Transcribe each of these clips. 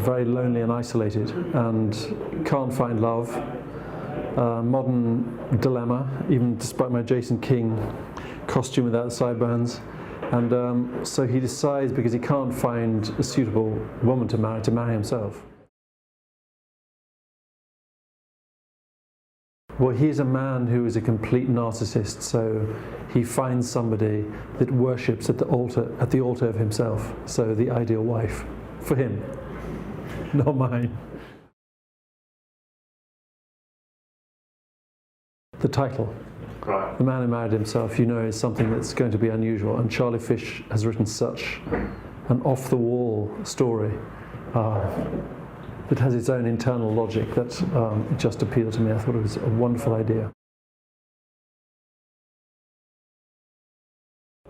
very lonely and isolated and can't find love. Modern dilemma, even despite my Jason King costume without the sideburns. And so he decides, because he can't find a suitable woman to marry himself. Well, he's a man who is a complete narcissist, so he finds somebody that worships at the altar of himself. So the ideal wife for him, not mine. The title, right. The Man Who Married Himself, you know, is something that's going to be unusual, and Charlie Fish has written such an off-the-wall story that has its own internal logic that it just appealed to me. I thought it was a wonderful idea.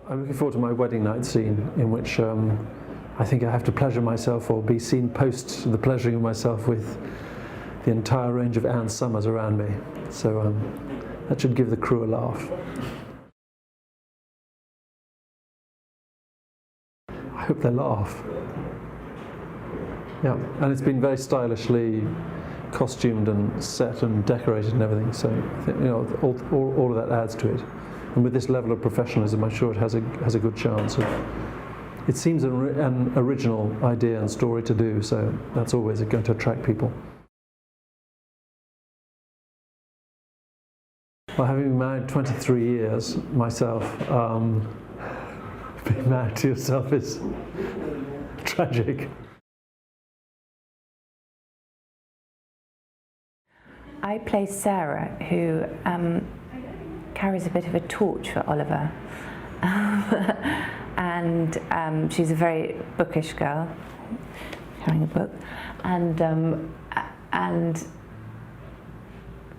I'm looking forward to my wedding night scene, in which I think I have to pleasure myself, or be seen post the pleasuring of myself, with the entire range of Ann Summers around me. So that should give the crew a laugh. I hope they laugh. Yeah, and it's been very stylishly costumed and set and decorated and everything. So I think, you know, all of that adds to it. And with this level of professionalism, I'm sure it has a good chance. It seems an original idea and story to do, so that's always going to attract people. Well, having been married 23 years myself, being married to yourself is tragic. I play Sarah, who carries a bit of a torch for Oliver. And she's a very bookish girl, carrying a book, and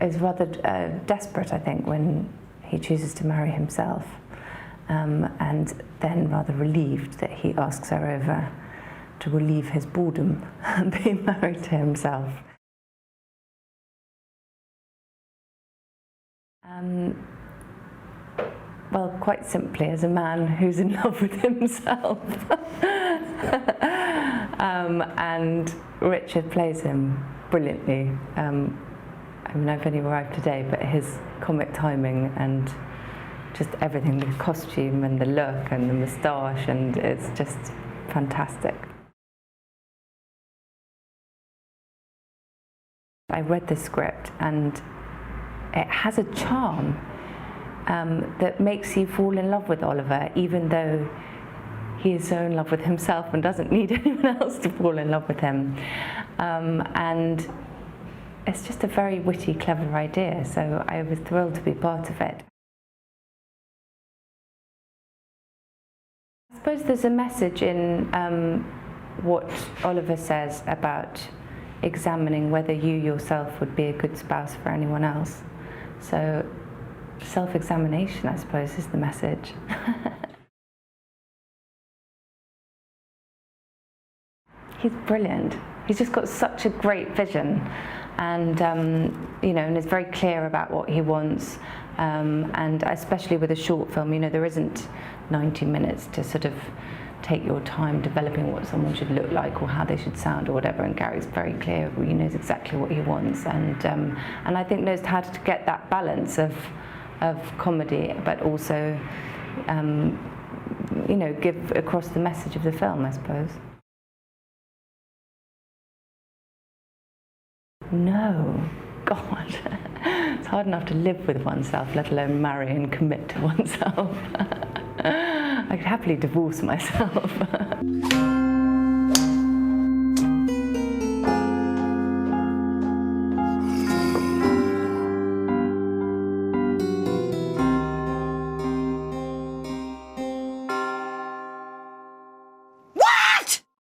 is rather desperate, I think, when he chooses to marry himself, and then rather relieved that he asks her over to relieve his boredom and be married to himself. Well, quite simply, as a man who's in love with himself. And Richard plays him brilliantly. I mean, I've only arrived today, but his comic timing and just everything, the costume and the look and the moustache, and it's just fantastic. I read the script, and it has a charm that makes you fall in love with Oliver, even though he is so in love with himself and doesn't need anyone else to fall in love with him. And it's just a very witty, clever idea, so I was thrilled to be part of it. I suppose there's a message in what Oliver says about examining whether you yourself would be a good spouse for anyone else. So self-examination, I suppose, is the message. He's brilliant. He's just got such a great vision, and you know, and is very clear about what he wants. And especially with a short film, you know, there isn't 90 minutes to sort of take your time developing what someone should look like or how they should sound or whatever. And Gary's very clear; he knows exactly what he wants, and I think knows how to get that balance of comedy, but also you know, give across the message of the film, I suppose. No, God, it's hard enough to live with oneself, let alone marry and commit to oneself. I could happily divorce myself.